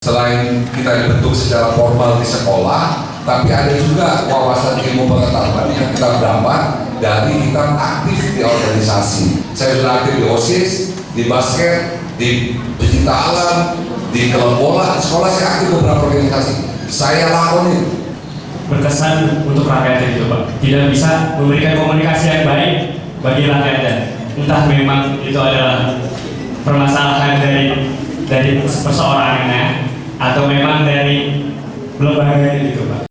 Selain kita dibentuk secara formal di sekolah, tapi ada juga wawasan ilmu pengetahuan yang kita dapat dari kita aktif di organisasi. Saya sudah aktif di OSIS, di basket, di pecinta alam, di klub bola, di sekolah saya aktif beberapa organisasi. Saya lakonin. Berkesan untuk rakyatnya itu Pak, tidak bisa memberikan komunikasi yang baik bagi rakyatnya. Entah memang itu adalah permasalahan dari perseorangannya atau memang dari lembaga itu Pak.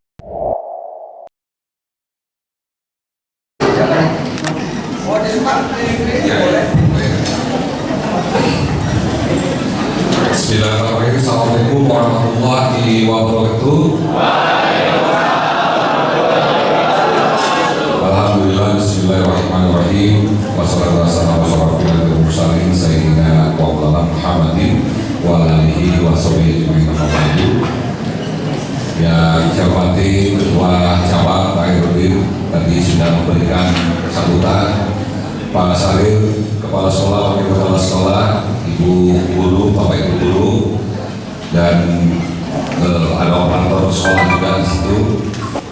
Bismillahirrahmanirrahim. Assalamualaikum warahmatullahi wabarakatuh. Alhamdulillah, bismillahirrahmanirrahim. Wassalatu wassalamu ala asyrofil mursalin sayyidina wa maulana Muhammadin wa alihi wa sahbihi ajma'in. Ya, saya hormati Ketua Cabang Pak Herudin tadi sudah memberikan sambutan. Pak Salil, Kepala Sekolah, Wakil Kepala Sekolah, Ibu Guru, Bapak Ibu Guru, dan ada operator sekolah juga di situ.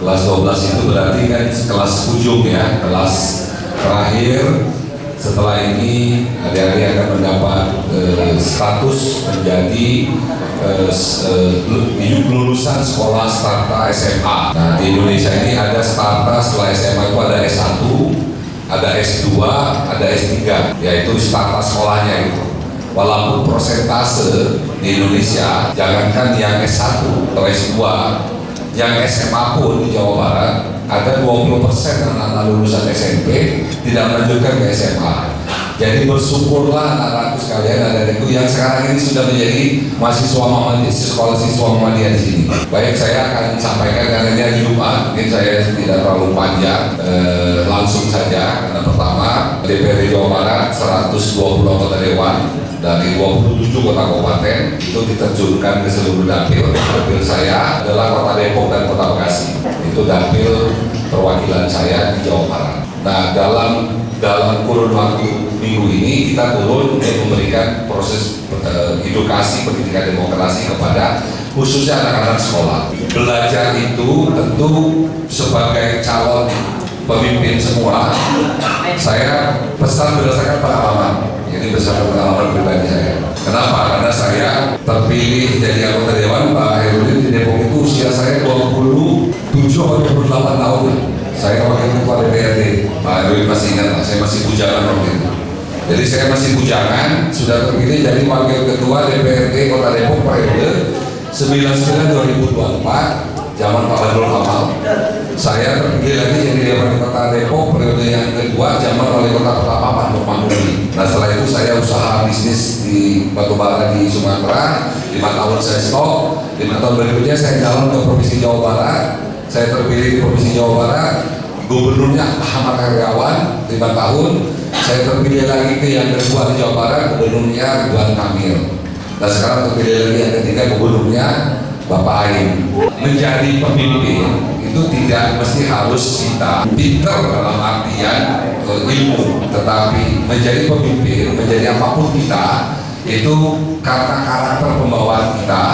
Kelas 12 itu berarti kan kelas ujung ya, kelas terakhir. Setelah ini adik-adik akan mendapat status menjadi lulusan sekolah starta SMA. Nah, di Indonesia ini ada starta setelah SMA itu ada S1, ada S2, ada S3, yaitu starta sekolahnya itu. Walaupun persentase di Indonesia, jangankan yang S1 atau S2, yang SMA pun di Jawa Barat ada 20% anak-anak lulusan SMP tidak melanjutkan ke SMA. Jadi bersyukurlah anak-anakku sekalian, adik-adikku yang sekarang ini sudah menjadi mahasiswa Muhammadiyah, sekolah siswa Muhammadiyah di sini. Baik, saya akan sampaikan karena ini hari Jumat, mungkin saya tidak terlalu panjang, langsung saja. Karena pertama, DPRD Jawa Barat 120 anggota dewan dari 27 kota kabupaten itu diterjunkan ke seluruh dapil. Dapil saya adalah Kota Depok dan Kota Bekasi. Itu dapil perwakilan saya di Jawa Barat. Nah, dalam kurun waktu minggu ini kita turun untuk memberikan proses edukasi pendidikan demokrasi kepada khususnya anak-anak sekolah. Belajar itu tentu sebagai calon pemimpin semua, saya pesan berdasarkan pengalaman. Ini berdasarkan pengalaman pribadi saya. Kenapa? Karena saya terpilih jadi anggota dewan Pak Herudin di Depok itu usia saya 27 atau 28 tahun. Saya wakil ketua DPRD. Pak Herudin masih ingat, saya masih bujangan waktu itu. Jadi saya masih bujangan, sudah terpilih jadi wakil ketua DPRD Kota Depok periode 99-2024. Zaman Pak Badrul Kamal. Saya terpilih lagi jadi wali kota Depok periode yang kedua zaman wali kota pertama Pak Nur Mahmudi. Nah, setelah itu saya usaha bisnis di batubara di Sumatera. 5 tahun saya stop. 5 tahun berikutnya saya jalan ke Provinsi Jawa Barat. Saya terpilih di Provinsi Jawa Barat. Gubernurnya Ahmad Heriawan 5 tahun. Saya terpilih lagi ke yang kedua di Jawa Barat, gubernurnya Ridwan Kamil. Nah, sekarang terpilih lagi yang ketiga, gubernurnya Bapak Ain. Menjadi pemimpin itu tidak mesti harus kita pintar dalam artian ilmu, tetapi menjadi pemimpin, menjadi apapun kita itu karena karakter pembawaan kita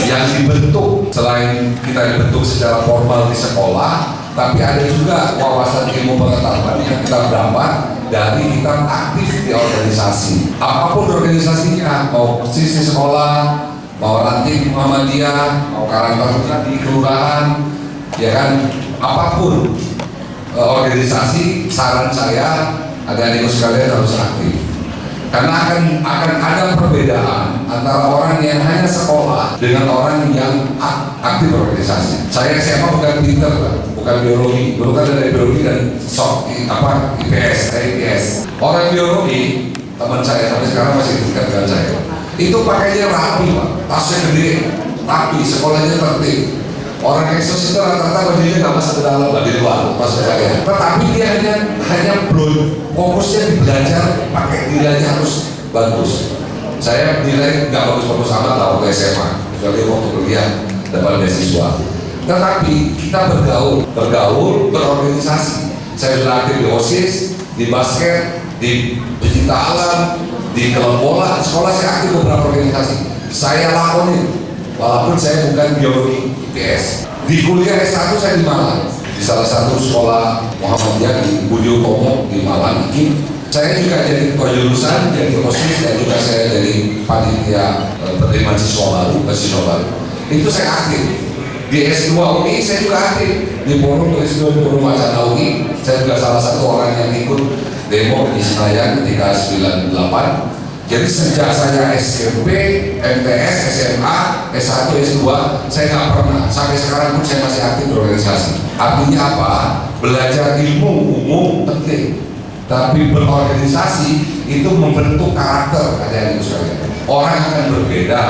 yang dibentuk. Selain kita dibentuk secara formal di sekolah, tapi ada juga wawasan ilmu pengetahuan yang kita dapat dari kita aktif di organisasi. Apapun organisasinya, mau sisi sekolah, mau ranting Muhammadiyah, mau karakter di kelurahan, ya kan, apapun organisasi, saran saya adik-adikku sekalian harus aktif. Karena akan ada perbedaan antara orang yang hanya sekolah dengan orang yang aktif organisasi. Saya SMA bukan pinter, bukan biologi, dulu kan ada biologi dan IPS, saya IPS. Orang biologi, teman saya sampai sekarang masih dekat dengan saya. Itu pakainya rapi Pak, tasnya gede, rapi, sekolahnya tertib. Orang eksos itu rata-rata bajunya nggak masuk ke dalam, nggak di luar, maksud saya. Tetapi dia hanya fokusnya di belajar, pakai nilainya harus bagus. Saya nilai nggak bagus-bagus amat lah waktu SMA, kecuali waktu kuliah dapat beasiswa. Tetapi kita bergaul, berorganisasi. Saya sudah aktif di OSIS, di basket, di pecinta alam, di klub bola, sekolah saya aktif beberapa organisasi. Saya lakonin. Walaupun saya bukan biologi IPS. Di kuliah S1 saya di Malang, di salah satu sekolah Muhammadiyah di Budi Utomo di Malang. Saya juga jadi ketua jurusan, jadi OSIS, dan juga saya jadi panitia penerimaan siswa baru. Itu saya aktif. Di S2 UI saya juga aktif. Di forum S2 di forum Wacana UI, saya juga salah satu orang yang ikut demo di Senayan ketika 98. Jadi sejak saya SMP, MTS, SMA, S1, S2, saya nggak pernah, sampai sekarang pun saya masih aktif berorganisasi. Artinya apa? Belajar ilmu umum penting, tapi berorganisasi itu membentuk karakter adik-adik sekalian. Orang akan berbeda,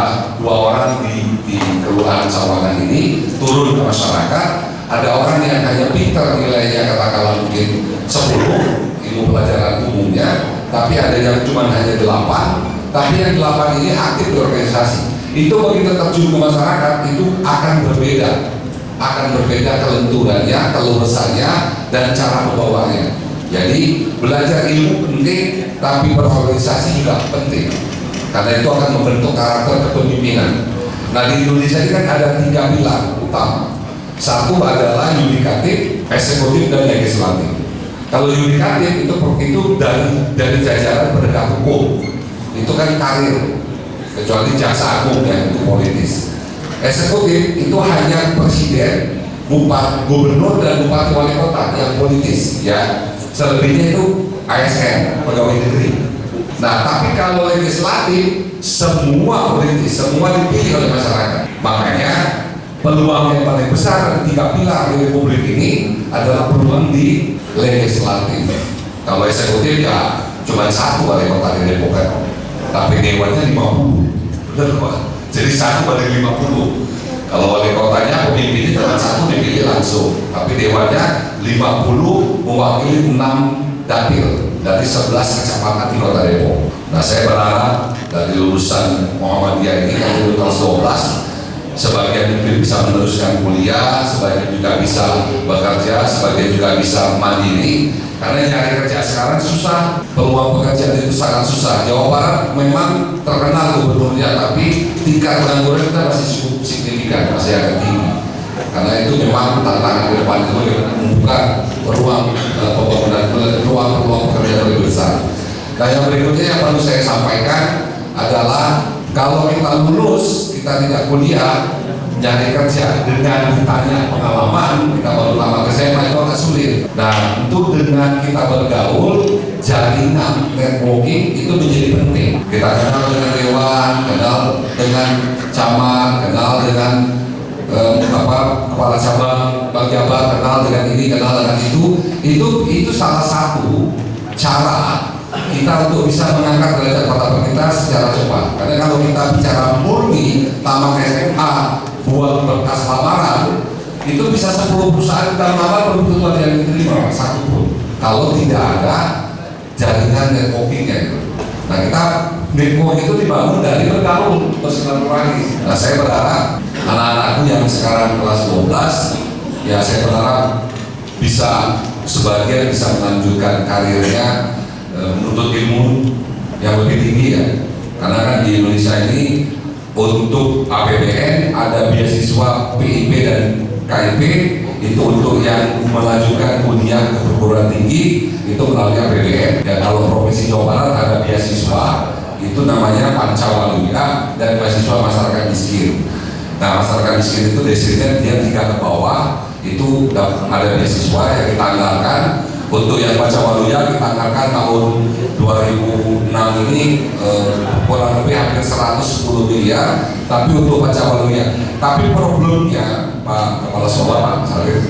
dua orang di kelurahan Sawangan ini turun ke masyarakat, ada orang yang hanya pintar nilainya katakanlah mungkin 10 ilmu pelajaran umumnya, tapi ada yang cuma hanya 8, tapi yang 8 ini aktif di organisasi. Itu begitu terjun ke masyarakat itu akan berbeda kelenturannya, keluasannya, dan cara membawanya. Jadi belajar ilmu penting, tapi berorganisasi juga penting, karena itu akan membentuk karakter kepemimpinan. Nah, di Indonesia ini kan ada 3 pilar utama. Satu adalah yudikatif, eksekutif, dan legislatif. Kalau yudikatif itu dari jajaran penegak hukum, itu kan karir, kecuali jaksa agung yang itu politis. Eksekutif itu hanya presiden, bupati, gubernur, dan bupati wali kota yang politis, ya. Selebihnya itu ASN, pegawai negeri. Nah, tapi kalau legislatif semua politis, semua dipilih oleh masyarakat. Makanya peluang yang paling besar dari 3 pilar di Republik ini adalah peluang di legislatif. Kalau eksekutif ya cuma 1 wali kota di Depok, tapi dewannya 50, benar Pak? Jadi 1 banding 50. Kalau wali kotanya pemimpinnya cuma 1 dipilih langsung, tapi dewannya 50 mewakili 6 dapil dari 11 kecamatan di Kota Depok. Nah, saya berharap dari lulusan Muhammadiyah ini yang lulus 12, sebagian mungkin bisa meneruskan kuliah, sebagian juga bisa bekerja, sebagian juga bisa mandiri. Karena nyari kerja sekarang susah, peluang pekerjaan itu sangat susah. Jawa Barat memang terkenal gubernurnya, tapi tingkat pengangguran kita masih cukup signifikan, masih agak tinggi. Karena itu memang tantangan ke depan itu membuka peluang pembangunan, peluang pekerjaan lebih besar. Nah, yang berikutnya yang perlu saya sampaikan adalah kalau kita lulus, kita tidak kuliah, nyari kerja dengan ditanya pengalaman, kita baru lama ke SMA itu agak sulit. Nah, untuk dengan kita bergaul, jaringan networking itu menjadi penting. Kita kenal dengan dewan, kenal dengan camat, kenal dengan kepala cabang, Bang Jabar, kenal dengan ini, kenal dengan itu salah satu cara kita untuk bisa mengangkat derajat martabat kita secara cepat. Karena kalau kita bicara murni tamat SMA buat berkas lamaran, itu bisa 10 perusahaan kita melamar belum tentu ada yang diterima satu pun kalau tidak ada jaringan networkingnya itu. Nah, kita network itu dibangun dari bergaul, bersilaturahmi. Nah, saya berharap anak-anakku yang sekarang kelas 12, ya saya berharap bisa sebagian bisa melanjutkan karirnya menuntut ilmu yang lebih tinggi, ya. Karena kan di Indonesia ini untuk APBN ada beasiswa PIP dan KIP, itu untuk yang melanjutkan kuliah ke perguruan tinggi itu melalui APBN. Dan kalau Provinsi Jawa Barat ada beasiswa itu namanya Pancawaluya dan beasiswa masyarakat miskin. Nah, masyarakat miskin itu desanya dia 3 ke bawah itu ada beasiswa yang ditanggalkan. Untuk yang Pancawaluya kita anggarkan tahun 2006 ini kurang lebih hampir 110 miliar, tapi untuk Pancawaluya. Tapi problemnya Pak Kepala Sekolah, Pak Sarif,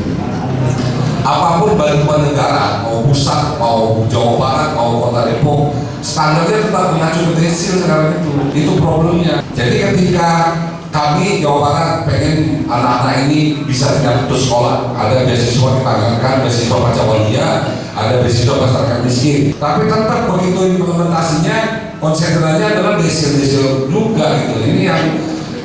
apapun bantuan negara, mau pusat, mau Jawa Barat, mau Kota Depok, standarnya tetap mengacu ke desil sekarang itu problemnya. Jadi ketika kami Jawa Barat pengen anak-anak ini bisa tidak putus sekolah, ada beasiswa kita anggarkan, beasiswa Pancawaluya, ada beasiswa masyarakat miskin. Tapi tetap begitu implementasinya konsentrasinya adalah desil-desil juga gitu. Ini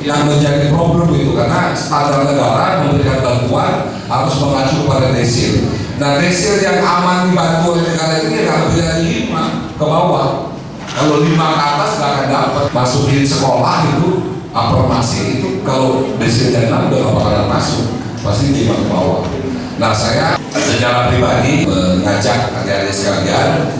yang menjadi problem itu, karena standar negara memberikan bantuan harus mengacu kepada desil. Nah, desil yang aman dibantu oleh negara ini yang lebih dari 5 ke bawah. Kalau 5 ke atas nggak akan dapat masukin sekolah itu. Afirmasi itu kalau disiplin udah gak bakalan masuk, pasti lima ke bawah. Nah, saya secara pribadi mengajak adik-adik sekalian,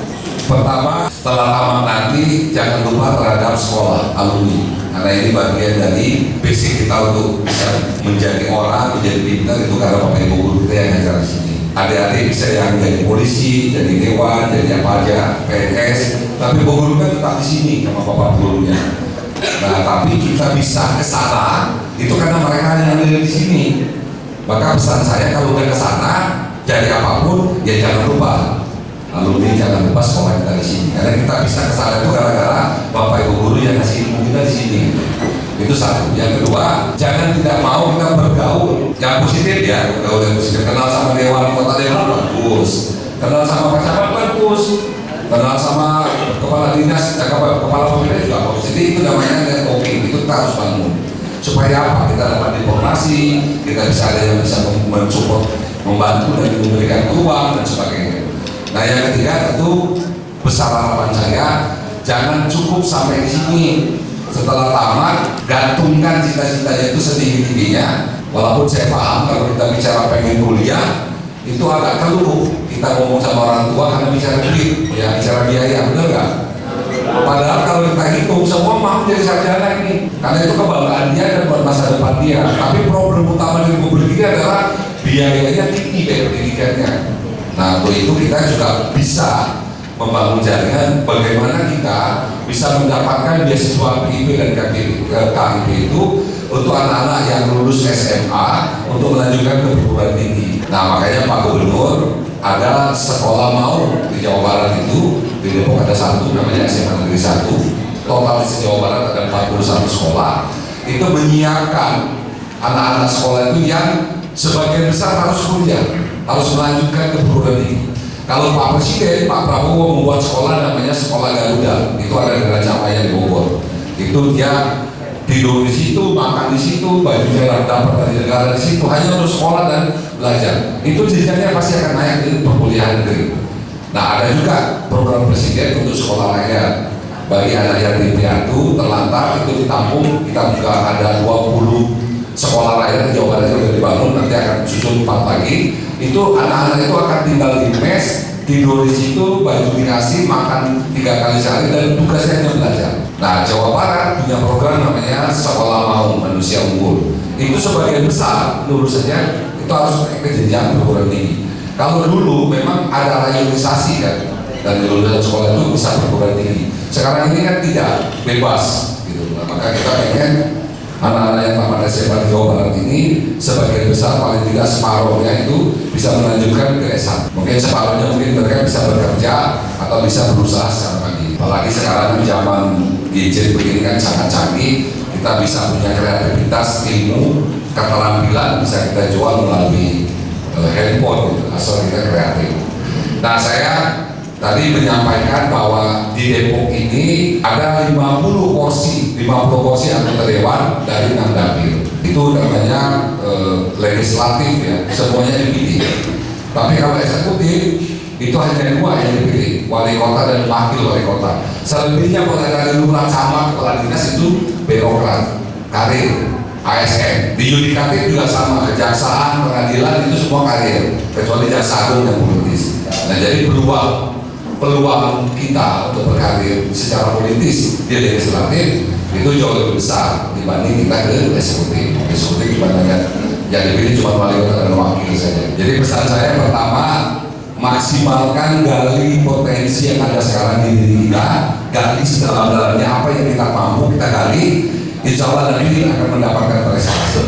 pertama setelah tamat nanti jangan lupa terhadap sekolah alumni, karena ini bagian dari basic kita untuk bisa menjadi orang, menjadi pintar itu karena bapak ibu guru kita yang ngajar di sini. Adik-adik bisa yang jadi polisi, jadi dewan, jadi apa aja, PNS, tapi guru kan tetap di sini sama bapak gurunya. Nah, tapi kita bisa ke sana itu karena mereka yang ada di sini. Maka pesan saya kalau udah ke sana jadi apapun ya jangan lupa alumni, jangan lupa sekolah kita di sini. Karena kita bisa ke sana itu gara-gara bapak ibu guru yang ngasih ilmu kita di sini. Itu satu. Yang kedua, jangan tidak mau kita bergaul yang positif ya, bergaul yang positif. Kenal sama dewan kota dewan bagus, kenal sama pejabat bagus, kenal sama kepala dinas, kepala pemerintah juga bagus. Jadi itu namanya networking, itu kita harus bangun. Supaya apa? Kita dapat informasi, kita bisa ada yang bisa mensupport, membantu dan memberikan uang dan sebagainya. Nah, yang ketiga tentu besar harapan saya, jangan cukup sampai di sini. Setelah tamat, gantungkan cita-citanya itu setinggi-tingginya. Walaupun saya paham kalau kita bicara pengen kuliah, itu agak keluh. Kita ngomong sama orang tua karena bicara duit, ya bicara biaya, benar nggak? Padahal kalau kita hitung semua mau jadi sarjana ini, karena itu kebanggaan dia dan buat masa depan dia. Tapi problem utama di Republik ini adalah biayanya tinggi dari pendidikannya. Nah, untuk itu kita juga bisa membangun jaringan bagaimana kita bisa mendapatkan beasiswa PIP dan KIP itu untuk anak-anak yang lulus SMA untuk melanjutkan ke perguruan tinggi. Nah, makanya Pak Gubernur ada sekolah mau di Jawa Barat itu, di Depok ada satu namanya SMA Negeri 1, total di Jawa Barat ada 41 sekolah. Itu menyiapkan anak-anak sekolah itu yang sebagian besar harus kuliah, harus melanjutkan ke perguruan tinggi. Kalau Pak Presiden, Pak Prabowo membuat sekolah namanya Sekolah Garuda, itu ada di Raja Maya di Bogor. Itu dia tidur di situ, makan di situ, bajunya dapat dari negara di situ, hanya untuk sekolah dan belajar. Itu jenjangnya pasti akan naik di perkuliahan negeri. Nah, ada juga program Presiden untuk sekolah rakyat bagi anak yatim piatu terlantar itu ditampung. Kita juga ada 20 sekolah rakyat di Jawa Barat yang sudah dibangun, nanti akan susun 4 lagi. Itu anak-anak itu akan tinggal di mes, tidur di situ, baju dikasih, makan 3 kali sehari dan tugasnya hanya belajar. Nah, Jawa Barat punya program namanya Sekolah Mau Manusia Unggul. Itu sebagian besar lulusannya itu harus naik ke jenjang perguruan tinggi. Kalau dulu memang ada rayonisasi kan, dan lulusan sekolah itu bisa perguruan tinggi. Sekarang ini kan tidak, bebas gitu. Nah, maka kita pengen anak-anak yang tamat SMA di Jawa Barat ini sebagian besar paling tidak separuhnya itu bisa melanjutkan ke S1. Mungkin separuhnya mungkin mereka bisa bekerja atau bisa berusaha secara mandiri. Apalagi sekarang zaman gadget begini kan sangat canggih, kita bisa punya kreativitas, ilmu, keterampilan bisa kita jual melalui handphone gitu, asal kita kreatif. Nah, saya tadi menyampaikan bahwa di Depok ini ada 50 kursi anggota dewan dari 6 dapil. Itu namanya legislatif ya, semuanya dipilih. Tapi kalau eksekutif itu hanya 2 yang dipilih, wali kota dan wakil wali kota. Selebihnya mulai dari lurah, camat, kepala dinas itu birokrat, karir, ASN. Di yudikatif juga sama, kejaksaan, pengadilan itu semua karir, kecuali jaksa agung yang politis. Nah, jadi peluang kita untuk berkarir secara politis di legislatif itu jauh lebih besar dibanding kita ke eksekutif. Eksekutif cuma hanya yang dipilih cuma wali kota dan wakil saja. Jadi pesan saya pertama, maksimalkan gali potensi yang ada sekarang di diri kita, gali sedalam-dalamnya apa yang kita mampu kita gali, insya Allah nanti akan mendapatkan prestasi.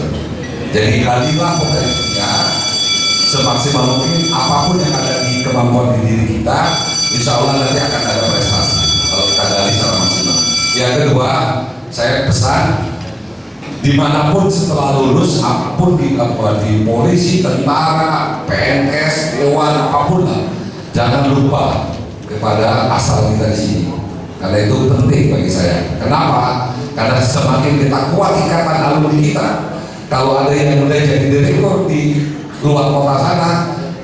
Jadi galilah potensinya semaksimal mungkin, apapun yang ada di kemampuan di diri kita, insya Allah nanti akan ada prestasi kalau kita gali secara maksimal. Yang kedua, saya pesan dimanapun setelah lulus, apapun dilakukan di polisi, tentara, PNS, dewan, apapun lah, jangan lupa kepada asal kita di sini. Karena itu penting bagi saya. Kenapa? Karena semakin kita kuat ikatan alumni kita, kalau ada yang mulai jadi direktur di luar kota sana,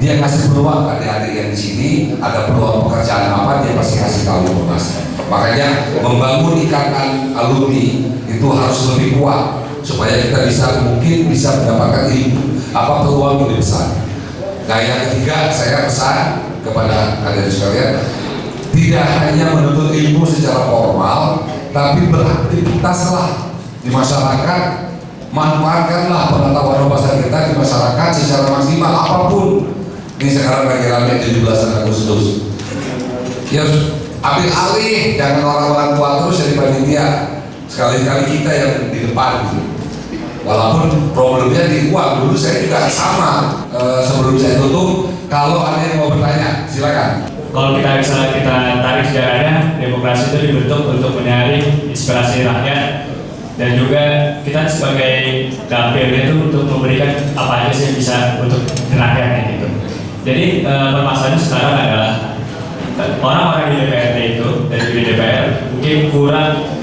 dia ngasih peluang adik-adik yang di sini, ada peluang pekerjaan apa, dia pasti kasih tahu informasi. Makanya membangun ikatan alumni itu harus lebih kuat supaya kita mungkin bisa mendapatkan ilmu apa peluang yang lebih besar. Nah, yang ketiga, saya pesan kepada adik-adik sekalian, tidak hanya menuntut ilmu secara formal, tapi beraktivitaslah di masyarakat, manfaatkanlah pengetahuan pasar kita di masyarakat secara maksimal apapun. Ini sekarang lagi ramai 17 Agustus. Ya, ambil alih, jangan orang-orang tua terus jadi panitia. Sekali-kali kita yang di depan gitu. Walaupun problemnya di uang, dulu saya juga sama. Sebelum saya tutup, kalau ada yang mau bertanya, silakan. Kalau kita tarik sejarahnya, demokrasi itu dibentuk untuk menyaring inspirasi rakyat, dan juga kita sebagai dapil itu untuk memberikan apa aja sih yang bisa untuk rakyatnya gitu. Jadi permasalahannya sekarang adalah orang-orang di DPRD itu dari DPR mungkin kurang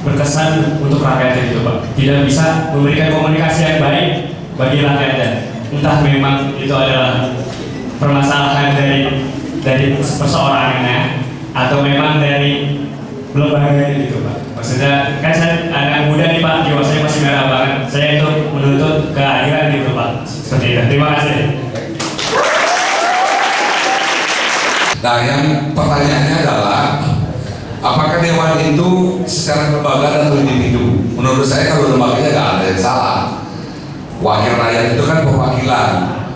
berkesan untuk rakyatnya gitu Pak. Tidak bisa memberikan komunikasi yang baik bagi rakyatnya. Entah memang itu adalah permasalahan dari perseorangannya atau memang dari lembaga gitu Pak. Maksudnya kan saya anak muda nih Pak, jiwa saya masih merah banget. Saya itu menuntut keadilan gitu Pak. Seperti itu. Terima kasih. Nah, yang pertanyaannya adalah apakah dewan itu secara lembaga atau individu? Menurut saya kalau lembaganya nggak ada yang salah. Wakil rakyat itu kan perwakilan.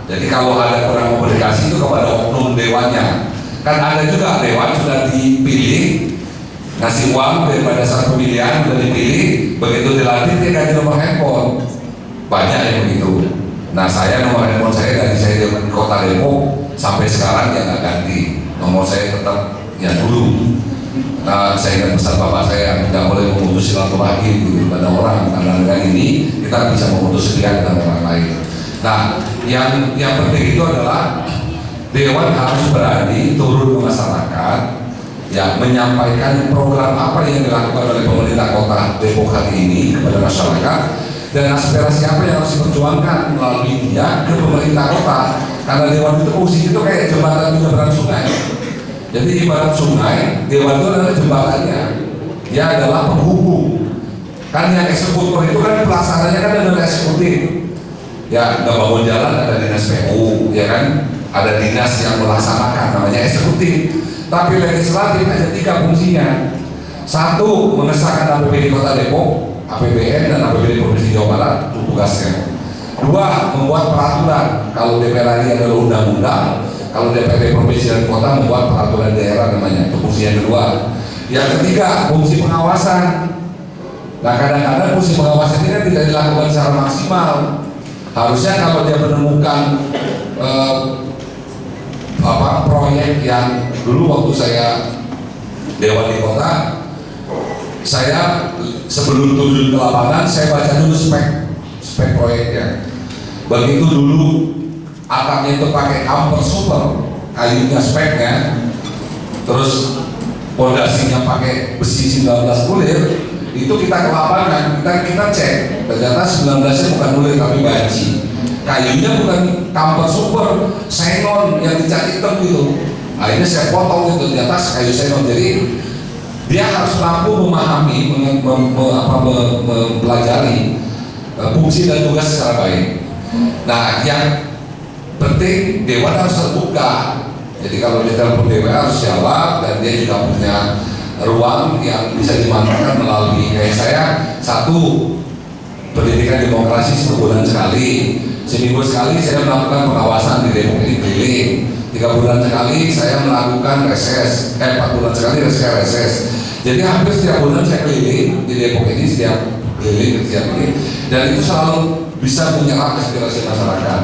Jadi kalau ada kurang komunikasi itu kepada oknum dewannya. Kan ada juga dewan sudah dipilih, ngasih uang daripada satu pemilihan sudah dipilih, begitu dilantik dia ganti nomor handphone. Banyak yang begitu. Nah, saya nomor handphone saya dari saya di Kota Depok sampai sekarang ya nggak ganti. Nomor saya tetap yang dulu. Nah, saya ingat pesan bapak saya, tidak boleh memutus silaturahim gitu pada orang, karena dengan ini kita bisa memutus sekian dengan orang lain. Nah, yang penting itu adalah dewan harus berani turun ke masyarakat, ya, menyampaikan program apa yang dilakukan oleh pemerintah Kota Depok hari ini kepada masyarakat, dan aspirasi apa yang harus diperjuangkan melalui dia ke pemerintah kota. Karena dewan itu fungsi itu kayak jembatan penyeberangan sungai. Jadi ibarat sungai, dewan itu adalah jembatannya. Dia adalah penghubung. Kan yang eksekutor itu kan pelaksananya kan adalah eksekutif. Ya, nggak bangun jalan ada dinas PU, ya kan? Ada dinas yang melaksanakan namanya eksekutif. Tapi legislatif ada 3 fungsinya. 1, mengesahkan APBD Kota Depok, APBN dan APBD Provinsi Jawa Barat, itu tugasnya. 2, membuat peraturan. Kalau DPR ini adalah undang-undang, kalau DPRD Provinsi dan Kota membuat peraturan daerah namanya, itu fungsi yang kedua. Yang ketiga, fungsi pengawasan. Nah, kadang-kadang fungsi pengawasan ini kan tidak dilakukan secara maksimal. Harusnya kalau dia menemukan proyek yang dulu waktu saya dewan di kota, saya sebelum turun ke lapangan saya baca dulu spek proyeknya. Begitu dulu atapnya itu pakai amper super, kayunya speknya, terus pondasinya pakai besi 19 bulir, itu kita ke lapangan, kita cek, ternyata 19-nya bukan bulir tapi banci. Kayunya bukan kamper super, senon yang dicat hitam gitu. Akhirnya saya potong itu, ternyata kayu senon. Jadi dia harus mampu memahami, mempelajari fungsi dan tugas secara baik. Nah, yang penting dewan harus terbuka. Jadi kalau dia telepon dewan harus jawab, dan dia juga punya ruang yang bisa dimanfaatkan melalui kayak saya. 1, pendidikan demokrasi sebulan sekali, seminggu sekali saya melakukan pengawasan di Depok ini keliling. 3 bulan sekali saya melakukan reses, 4 bulan sekali reses. Jadi hampir setiap bulan saya keliling di Depok ini, setiap keliling setiap ini, dan itu selalu bisa menyerap aspirasi masyarakat.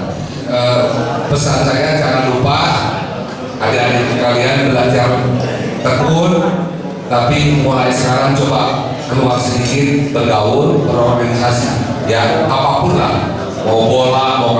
Pesan saya, jangan lupa adik-adik kalian belajar tekun, tapi mulai sekarang coba keluar sedikit, bergaul, berorganisasi, ya apapun lah, mau bola, mau